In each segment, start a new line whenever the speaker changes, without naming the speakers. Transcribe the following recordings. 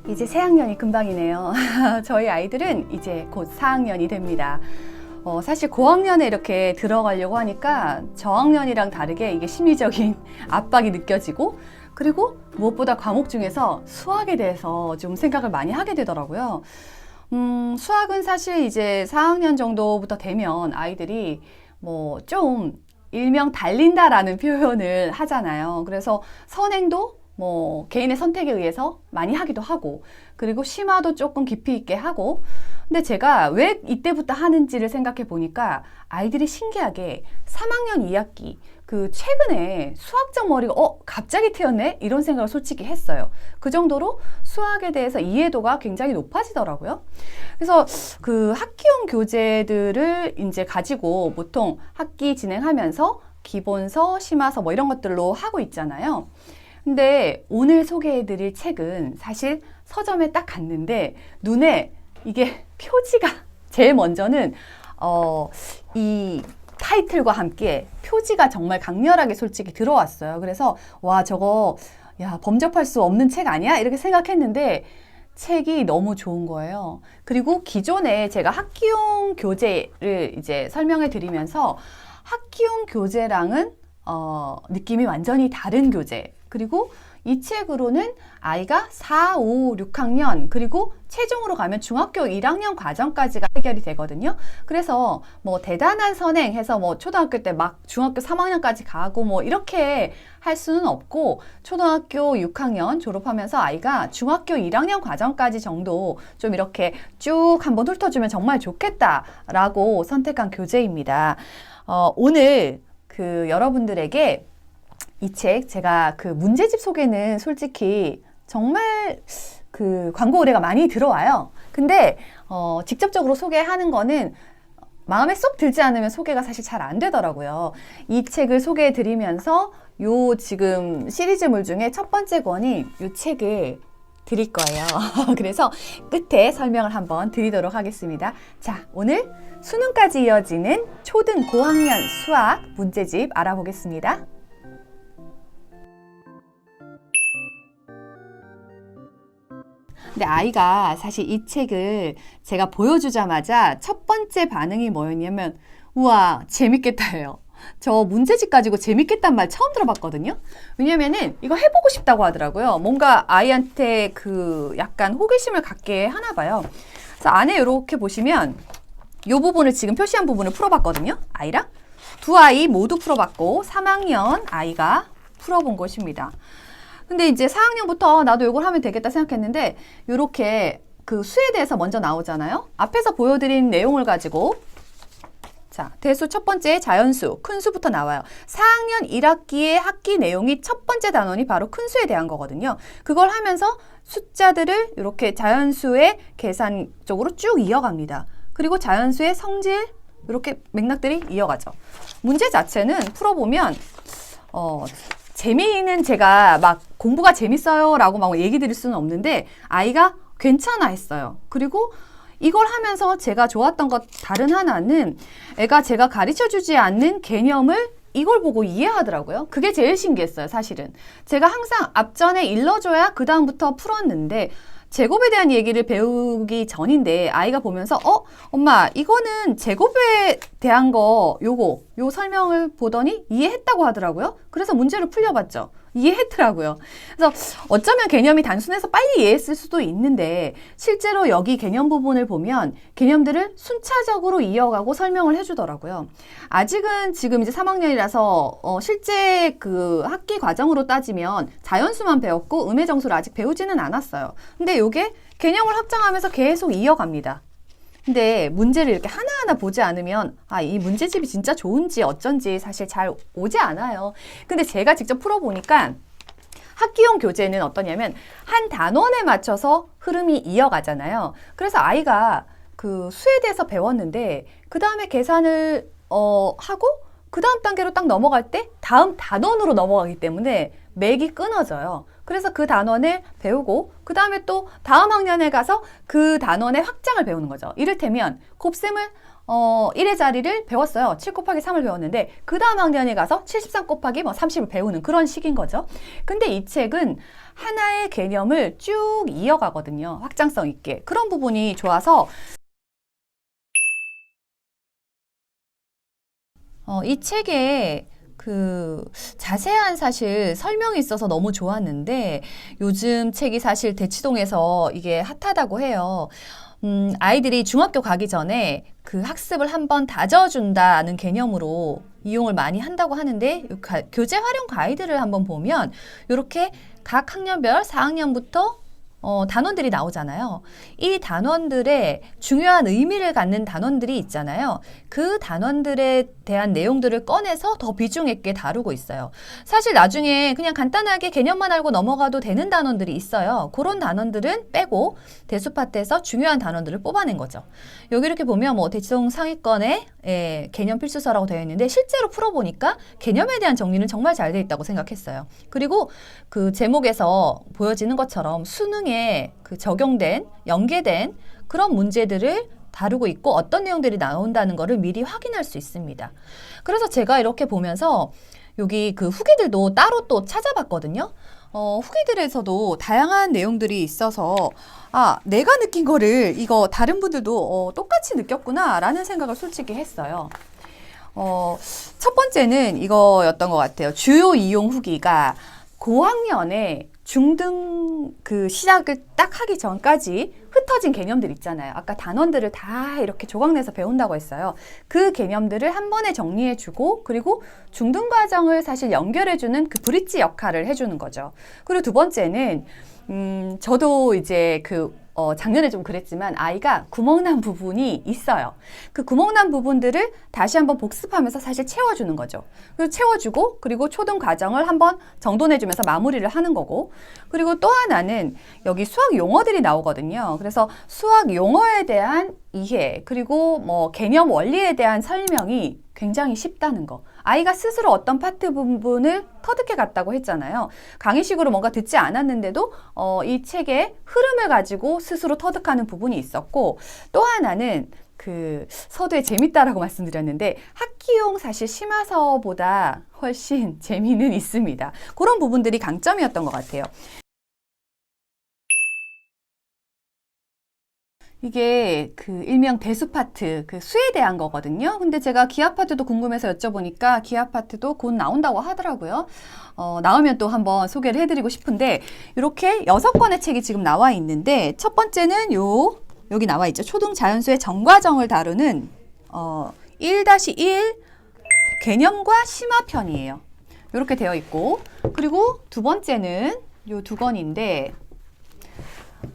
이제 새학년이 금방이네요. 저희 아이들은 이제 곧 4학년이 됩니다. 사실 고학년에 이렇게 들어가려고 하니까 저학년이랑 다르게 이게 심리적인 압박이 느껴지고, 그리고 무엇보다 과목 중에서 수학에 대해서 좀 생각을 많이 하게 되더라고요. 수학은 사실 이제 4학년 정도부터 되면 아이들이 뭐 좀 일명 달린다라는 표현을 하잖아요. 그래서 선행도 뭐 개인의 선택에 의해서 많이 하기도 하고, 그리고 심화도 조금 깊이 있게 하고. 근데 제가 왜 이때부터 하는지를 생각해 보니까 아이들이 신기하게 3학년 2학기 그 최근에 수학적 머리가 갑자기 트였네? 이런 생각을 솔직히 했어요. 그 정도로 수학에 대해서 이해도가 굉장히 높아지더라고요. 그래서 그 학기용 교재들을 이제 가지고 보통 학기 진행하면서 기본서, 심화서 뭐 이런 것들로 하고 있잖아요. 근데 오늘 소개해드릴 책은 사실 서점에 딱 갔는데 눈에 이게 표지가 제일 먼저는 이 타이틀과 함께 표지가 정말 강렬하게 솔직히 들어왔어요. 그래서 와, 저거 범접할 수 없는 책 아니야? 이렇게 생각했는데 책이 너무 좋은 거예요. 그리고 기존에 제가 학기용 교재를 이제 설명해 드리면서 학기용 교재랑은 느낌이 완전히 다른 교재. 그리고 이 책으로는 아이가 4, 5, 6학년 그리고 최종으로 가면 중학교 1학년 과정까지가 해결이 되거든요. 그래서 뭐 대단한 선행해서 뭐 초등학교 때 막 중학교 3학년까지 가고 뭐 이렇게 할 수는 없고, 초등학교 6학년 졸업하면서 아이가 중학교 1학년 과정까지 정도 좀 이렇게 쭉 한번 훑어주면 정말 좋겠다라고 선택한 교재입니다. 오늘 그 여러분들에게 이 책 제가 그 문제집 소개는 솔직히 정말 그 광고 의뢰가 많이 들어와요. 근데 직접적으로 소개하는 거는 마음에 쏙 들지 않으면 소개가 사실 잘 안 되더라고요. 이 책을 소개해 드리면서 요 지금 시리즈물 중에 첫 번째 권인 요 책을 드릴 거예요. 그래서 끝에 설명을 한번 드리도록 하겠습니다. 자, 오늘 수능까지 이어지는 초등 고학년 수학 문제집 알아보겠습니다. 근데 아이가 사실 이 책을 제가 보여주자마자 첫 번째 반응이 뭐였냐면, 우와, 재밌겠다예요. 저 문제집 가지고 재밌겠단 말 처음 들어봤거든요. 왜냐면은 이거 해보고 싶다고 하더라고요. 뭔가 아이한테 그 약간 호기심을 갖게 하나 봐요. 그래서 안에 이렇게 보시면 이 부분을 지금 표시한 부분을 풀어봤거든요. 아이랑 두 아이 모두 풀어봤고 3학년 아이가 풀어본 것입니다. 근데 이제 4학년부터 나도 이걸 하면 되겠다 생각했는데, 이렇게 그 수에 대해서 먼저 나오잖아요. 앞에서 보여드린 내용을 가지고, 자, 대수 첫 번째 자연수, 큰 수부터 나와요. 4학년 1학기의 학기 내용이 첫 번째 단원이 바로 큰 수에 대한 거거든요. 그걸 하면서 숫자들을 이렇게 자연수의 계산 쪽으로 쭉 이어갑니다. 그리고 자연수의 성질, 이렇게 맥락들이 이어가죠. 문제 자체는 풀어보면, 재미는 제가 막 공부가 재밌어요 라고 막 얘기 드릴 수는 없는데 아이가 괜찮아 했어요. 그리고 이걸 하면서 제가 좋았던 것 다른 하나는 애가 제가 가르쳐 주지 않는 개념을 이걸 보고 이해하더라고요. 그게 제일 신기했어요, 사실은. 제가 항상 앞전에 일러줘야 그 다음부터 풀었는데 제곱에 대한 얘기를 배우기 전인데 아이가 보면서 엄마 이거는 제곱에 대한 거 요 설명을 보더니 이해했다고 하더라고요. 그래서 문제를 풀려봤죠. 이해했더라고요. 그래서 어쩌면 개념이 단순해서 빨리 이해했을 수도 있는데 실제로 여기 개념 부분을 보면 개념들을 순차적으로 이어가고 설명을 해주더라고요. 아직은 지금 이제 3학년이라서 실제 그 학기 과정으로 따지면 자연수만 배웠고 음의 정수를 아직 배우지는 않았어요. 근데 이게 개념을 확장하면서 계속 이어갑니다. 근데 문제를 이렇게 하나하나 보지 않으면 이 문제집이 진짜 좋은지 어쩐지 사실 잘 오지 않아요. 근데 제가 직접 풀어보니까 학기용 교재는 어떠냐면 한 단원에 맞춰서 흐름이 이어가잖아요. 그래서 아이가 그 수에 대해서 배웠는데 그 다음에 계산을 하고 그 다음 단계로 딱 넘어갈 때 다음 단원으로 넘어가기 때문에 맥이 끊어져요. 그래서 그 단원을 배우고 그 다음에 또 다음 학년에 가서 그 단원의 확장을 배우는 거죠. 이를테면 곱셈을 1의 자리를 배웠어요. 7 곱하기 3을 배웠는데 그 다음 학년에 가서 73 곱하기 뭐 30을 배우는 그런 식인 거죠. 근데 이 책은 하나의 개념을 쭉 이어가거든요. 확장성 있게. 그런 부분이 좋아서 이 책에 그 자세한 사실 설명이 있어서 너무 좋았는데 요즘 책이 사실 대치동에서 이게 핫하다고 해요. 아이들이 중학교 가기 전에 그 학습을 한번 다져준다는 개념으로 이용을 많이 한다고 하는데 교재 활용 가이드를 한번 보면 이렇게 각 학년별 4학년부터 단원들이 나오잖아요. 이 단원들의 중요한 의미를 갖는 단원들이 있잖아요. 그 단원들에 대한 내용들을 꺼내서 더 비중 있게 다루고 있어요. 사실 나중에 그냥 간단하게 개념만 알고 넘어가도 되는 단원들이 있어요. 그런 단원들은 빼고 대수 파트에서 중요한 단원들을 뽑아낸 거죠. 여기 이렇게 보면 뭐 대치동 상위권에 개념 필수서라고 되어 있는데 실제로 풀어보니까 개념에 대한 정리는 정말 잘 돼 있다고 생각했어요. 그리고 그 제목에서 보여지는 것처럼 수능에 그 적용된, 연계된 그런 문제들을 다루고 있고 어떤 내용들이 나온다는 것을 미리 확인할 수 있습니다. 그래서 제가 이렇게 보면서 여기 그 후기들도 따로 또 찾아봤거든요. 후기들에서도 다양한 내용들이 있어서 내가 느낀 거를 이거 다른 분들도 똑같이 느꼈구나 라는 생각을 솔직히 했어요. 첫 번째는 이거였던 것 같아요. 주요 이용 후기가 고학년에 중등 그 시작을 딱 하기 전까지 흩어진 개념들 있잖아요. 아까 단원들을 다 이렇게 조각내서 배운다고 했어요. 그 개념들을 한 번에 정리해주고 그리고 중등 과정을 사실 연결해주는 그 브릿지 역할을 해주는 거죠. 그리고 두 번째는 저도 이제 작년에 좀 그랬지만 아이가 구멍난 부분이 있어요. 그 구멍난 부분들을 다시 한번 복습하면서 사실 채워주는 거죠. 그리고 채워주고 그리고 초등 과정을 한번 정돈해주면서 마무리를 하는 거고 그리고 또 하나는 여기 수학 용어들이 나오거든요. 그래서 수학 용어에 대한 이해 그리고 뭐 개념 원리에 대한 설명이 굉장히 쉽다는 거. 아이가 스스로 어떤 파트 부분을 터득해 갔다고 했잖아요. 강의식으로 뭔가 듣지 않았는데도 이 책의 흐름을 가지고 스스로 터득하는 부분이 있었고 또 하나는 그 서두에 재밌다라고 말씀드렸는데 학기용 사실 심화서보다 훨씬 재미는 있습니다. 그런 부분들이 강점이었던 것 같아요. 이게 그 일명 대수 파트, 그 수에 대한 거거든요. 근데 제가 기하 파트도 궁금해서 여쭤보니까 기하 파트도 곧 나온다고 하더라고요. 나오면 또 한번 소개를 해드리고 싶은데 이렇게 6권의 책이 지금 나와 있는데 첫 번째는 여기 나와 있죠. 초등 자연수의 정과정을 다루는 1-1 개념과 심화편이에요. 이렇게 되어 있고 그리고 두 번째는 요 두 권인데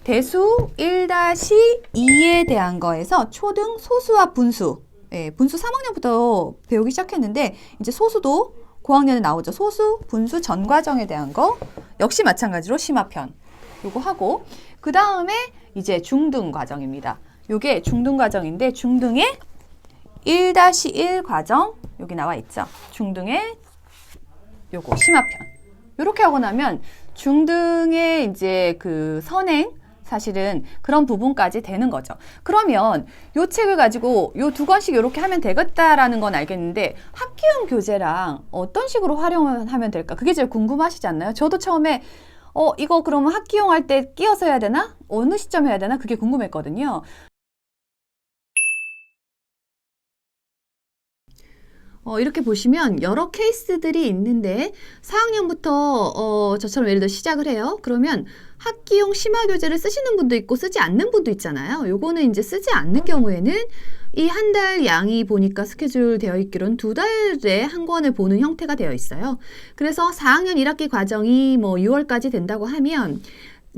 대수 1-2에 대한 거에서 초등 소수와 분수, 분수 3학년부터 배우기 시작했는데 이제 소수도 고학년에 나오죠. 소수, 분수, 전과정에 대한 거 역시 마찬가지로 심화편 요거 하고 그 다음에 이제 중등 과정입니다. 요게 중등 과정인데 중등의 1-1 과정 여기 나와 있죠. 중등의 요거 심화편 요렇게 하고 나면 중등의 이제 그 선행 사실은 그런 부분까지 되는 거죠. 그러면 이 책을 가지고 이 두 권씩 이렇게 하면 되겠다라는 건 알겠는데 학기용 교재랑 어떤 식으로 활용하면 될까? 그게 제일 궁금하시지 않나요? 저도 처음에 이거 그러면 학기용 할 때 끼워서 해야 되나? 어느 시점 해야 되나? 그게 궁금했거든요. 이렇게 보시면 여러 케이스들이 있는데 4학년부터 저처럼 예를 들어 시작을 해요. 그러면 학기용 심화교재를 쓰시는 분도 있고 쓰지 않는 분도 있잖아요. 요거는 이제 쓰지 않는 경우에는 이 한 달 양이 보니까 스케줄 되어 있기로는 2달에 한 권을 보는 형태가 되어 있어요. 그래서 4학년 1학기 과정이 뭐 6월까지 된다고 하면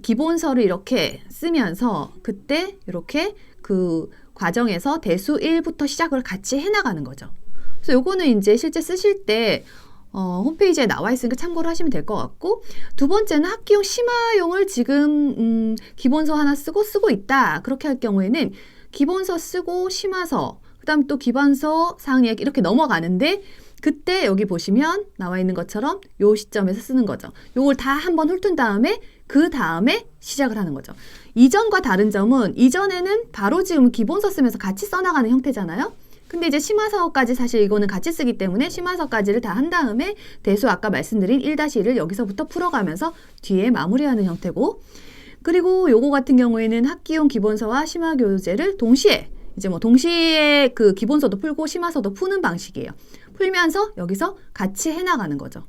기본서를 이렇게 쓰면서 그때 이렇게 그 과정에서 대수 1부터 시작을 같이 해나가는 거죠. 그래서 요거는 이제 실제 쓰실 때 홈페이지에 나와 있으니까 참고를 하시면 될 것 같고 두 번째는 학기용 심화용을 지금 기본서 하나 쓰고 있다. 그렇게 할 경우에는 기본서 쓰고 심화서 그 다음 또 기본서 4학년 이렇게 넘어가는데 그때 여기 보시면 나와 있는 것처럼 요 시점에서 쓰는 거죠. 요걸 다 한번 훑은 다음에 그 다음에 시작을 하는 거죠. 이전과 다른 점은 이전에는 바로 지금 기본서 쓰면서 같이 써나가는 형태잖아요.
근데 이제 심화서까지 사실 이거는 같이 쓰기 때문에 심화서까지를 다 한 다음에 대수 아까 말씀드린 1-1을 여기서부터 풀어가면서 뒤에 마무리하는 형태고, 그리고 요거 같은 경우에는 학기용 기본서와 심화교재를 동시에 이제 뭐 동시에 그 기본서도 풀고 심화서도 푸는 방식이에요. 풀면서 여기서 같이 해나가는 거죠.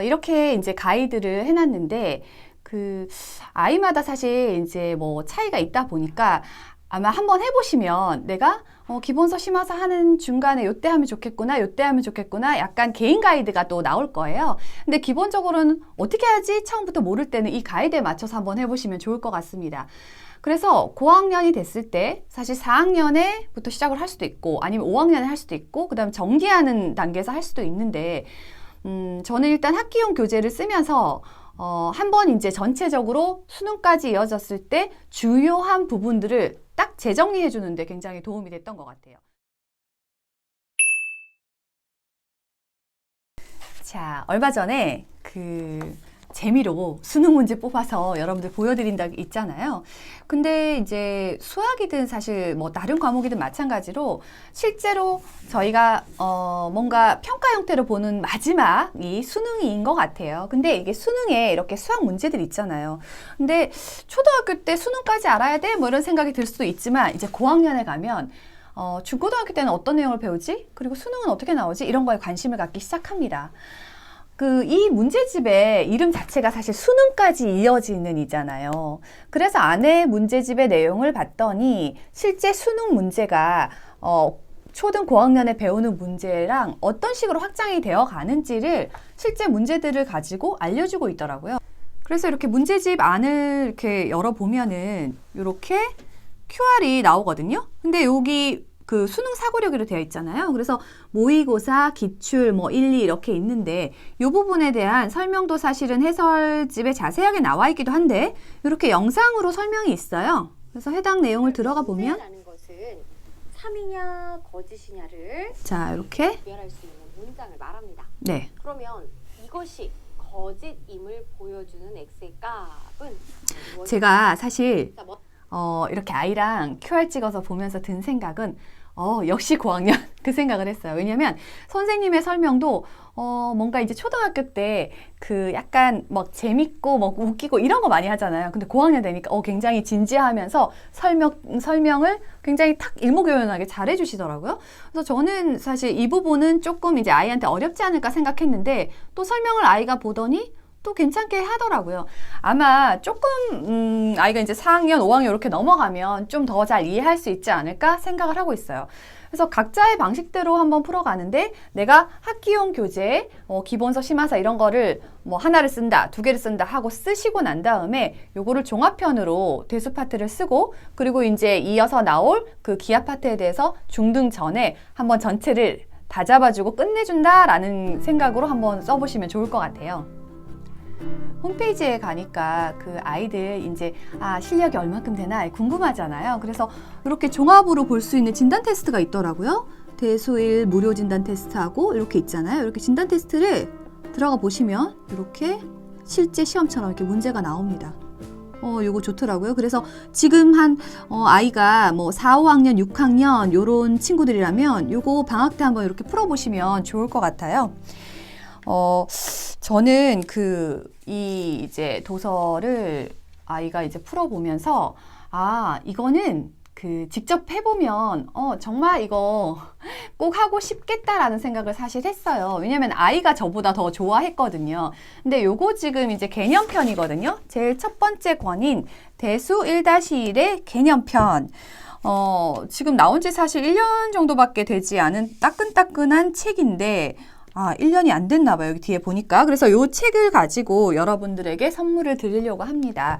이렇게 이제 가이드를 해놨는데 그 아이마다 사실 이제 뭐 차이가 있다 보니까 아마 한번 해보시면 내가 기본서 심화서 하는 중간에 요때 하면 좋겠구나, 요때 하면 좋겠구나, 약간 개인 가이드가 또 나올 거예요. 근데 기본적으로는 어떻게 하지? 처음부터 모를 때는 이 가이드에 맞춰서 한번 해보시면 좋을 것 같습니다. 그래서 고학년이 됐을 때 사실 4학년에부터 시작을 할 수도 있고 아니면 5학년에 할 수도 있고 그 다음에 정기하는 단계에서 할 수도 있는데 저는 일단 학기용 교재를 쓰면서 한번 이제 전체적으로 수능까지 이어졌을 때 주요한 부분들을 딱 재정리해 주는데 굉장히 도움이 됐던 것 같아요. 자, 얼마 전에 재미로 수능 문제 뽑아서 여러분들 보여드린 적 있잖아요. 근데 이제 수학이든 사실 뭐 다른 과목이든 마찬가지로 실제로 저희가 뭔가 평가 형태로 보는 마지막이 수능인 것 같아요. 근데 이게 수능에 이렇게 수학 문제들 있잖아요. 근데 초등학교 때 수능까지 알아야 돼? 뭐 이런 생각이 들 수도 있지만 이제 고학년에 가면 중고등학교 때는 어떤 내용을 배우지? 그리고 수능은 어떻게 나오지? 이런 거에 관심을 갖기 시작합니다. 이 문제집의 이름 자체가 사실 수능까지 이어지는 이잖아요. 그래서 안에 문제집의 내용을 봤더니 실제 수능 문제가 초등 고학년에 배우는 문제랑 어떤 식으로 확장이 되어 가는지를 실제 문제들을 가지고 알려주고 있더라고요. 그래서 이렇게 문제집 안을 이렇게 열어보면은 이렇게 QR이 나오거든요. 근데 여기 그 수능 사고력으로 되어 있잖아요. 그래서 모의고사, 기출, 1, 2 이렇게 있는데 이 부분에 대한 설명도 사실은 해설집에 자세하게 나와 있기도 한데 이렇게 영상으로 설명이 있어요. 그래서 해당 내용을 들어가 보면
것은 참이냐 거짓이냐를
자, 이렇게
구별할 수 있는 문장을 말합니다.
네.
그러면 이것이 거짓임을 보여주는 x의 값은
제가 사실 이렇게 아이랑 QR 찍어서 보면서 든 생각은 역시 고학년 그 생각을 했어요. 왜냐면 선생님의 설명도 뭔가 이제 초등학교 때 약간 막 재밌고 막 웃기고 이런 거 많이 하잖아요. 근데 고학년 되니까 굉장히 진지하면서 설명을 굉장히 탁 일목요연하게 잘 해주시더라고요. 그래서 저는 사실 이 부분은 조금 이제 아이한테 어렵지 않을까 생각했는데 또 설명을 아이가 보더니 또 괜찮게 하더라고요. 아마 조금 아이가 이제 4학년, 5학년 이렇게 넘어가면 좀 더 잘 이해할 수 있지 않을까 생각을 하고 있어요. 그래서 각자의 방식대로 한번 풀어가는데 내가 학기용 교재, 기본서, 심화서 이런 거를 하나를 쓴다, 두 개를 쓴다 하고 쓰시고 난 다음에 요거를 종합편으로 대수 파트를 쓰고 그리고 이제 이어서 나올 그 기하 파트에 대해서 중등 전에 한번 전체를 다 잡아주고 끝내준다라는 생각으로 한번 써보시면 좋을 것 같아요. 홈페이지에 가니까 아이들 이제 실력이 얼만큼 되나 궁금하잖아요. 그래서 이렇게 종합으로 볼 수 있는 진단 테스트가 있더라고요. 대수1 무료 진단 테스트하고 이렇게 있잖아요. 이렇게 진단 테스트를 들어가 보시면 이렇게 실제 시험처럼 이렇게 문제가 나옵니다. 요거 좋더라고요. 그래서 지금 아이가 4, 5학년, 6학년 요런 친구들이라면 요거 방학 때 한번 이렇게 풀어보시면 좋을 것 같아요. 저는 이 이제 도서를 아이가 이제 풀어보면서 이거는 직접 해보면 정말 이거 꼭 하고 싶겠다라는 생각을 사실 했어요. 왜냐면 아이가 저보다 더 좋아했거든요. 근데 요거 지금 이제 개념편이거든요. 제일 첫 번째 권인 대수 1-1의 개념편. 지금 나온 지 사실 1년 정도밖에 되지 않은 따끈따끈한 책인데 1년이 안 됐나 봐요. 여기 뒤에 보니까. 그래서 이 책을 가지고 여러분들에게 선물을 드리려고 합니다.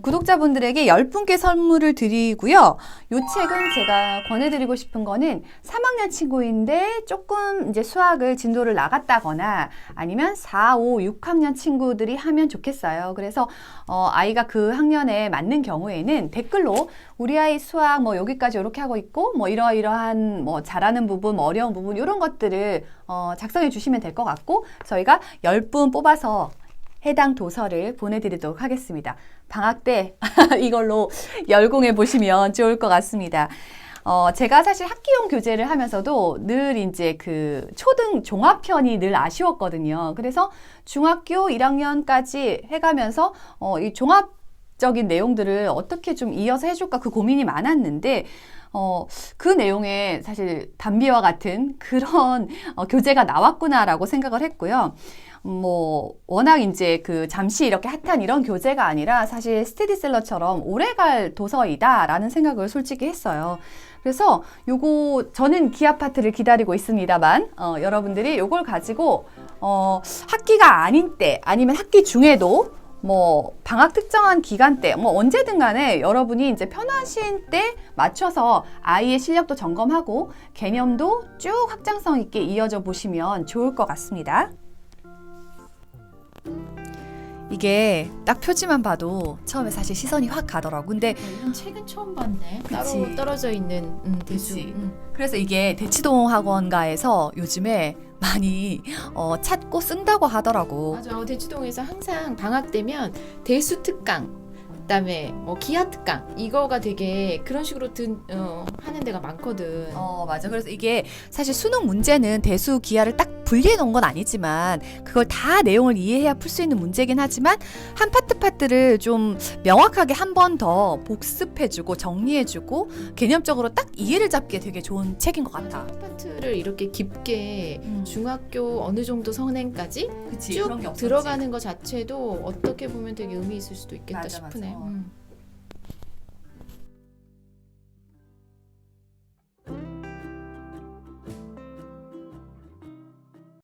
구독자분들에게 10분께 선물을 드리고요. 이 책은 제가 권해드리고 싶은 거는 3학년 친구인데 조금 이제 수학을 진도를 나갔다거나 아니면 4, 5, 6학년 친구들이 하면 좋겠어요. 그래서 아이가 그 학년에 맞는 경우에는 댓글로 우리 아이 수학 여기까지 이렇게 하고 있고 이러이러한 잘하는 부분, 어려운 부분 이런 것들을 작성해 주시면 될 것 같고 저희가 10분 뽑아서 해당 도서를 보내드리도록 하겠습니다. 방학 때 이걸로 열공해 보시면 좋을 것 같습니다. 제가 사실 학기용 교재를 하면서도 늘 이제 그 초등 종합편이 늘 아쉬웠거든요. 그래서 중학교 1학년까지 해가면서 이 종합적인 내용들을 어떻게 좀 이어서 해줄까 그 고민이 많았는데 그 내용에 사실 담비와 같은 그런 교재가 나왔구나라고 생각을 했고요. 뭐 워낙 이제 그 잠시 이렇게 핫한 이런 교재가 아니라 사실 스테디셀러처럼 오래갈 도서이다라는 생각을 솔직히 했어요. 그래서 요거 저는 기아파트를 기다리고 있습니다만 여러분들이 요걸 가지고 학기가 아닌 때 아니면 학기 중에도 뭐 방학 특정한 기간 때 뭐 언제든 간에 여러분이 이제 편하신 때 맞춰서 아이의 실력도 점검하고 개념도 쭉 확장성 있게 이어져 보시면 좋을 것 같습니다. 이게 딱 표지만 봐도 처음에 사실 시선이 확 가더라고. 근데
이런 책은 처음 봤네.
그치.
따로 떨어져 있는 대수.
그치. 그래서 이게 대치동 학원가에서 요즘에 많이 찾고 쓴다고 하더라고.
맞아. 대치동에서 항상 방학 되면 대수 특강, 그다음에 뭐 기하 특강 이거가 되게 그런 식으로 하는 데가 많거든.
맞아. 그래서 이게 사실 수능 문제는 대수 기하를 딱 분리해 놓은 건 아니지만 그걸 다 내용을 이해해야 풀 수 있는 문제긴 하지만 한 파트를 좀 명확하게 한 번 더 복습해주고 정리해주고 개념적으로 딱 이해를 잡기에 되게 좋은 책인 것 같아.
한 파트를 이렇게 깊게 중학교 어느 정도 선행까지
그치,
쭉
그런 게 없었지.
들어가는 것 자체도 어떻게 보면 되게 의미 있을 수도 있겠다
맞아,
싶으네.
맞아.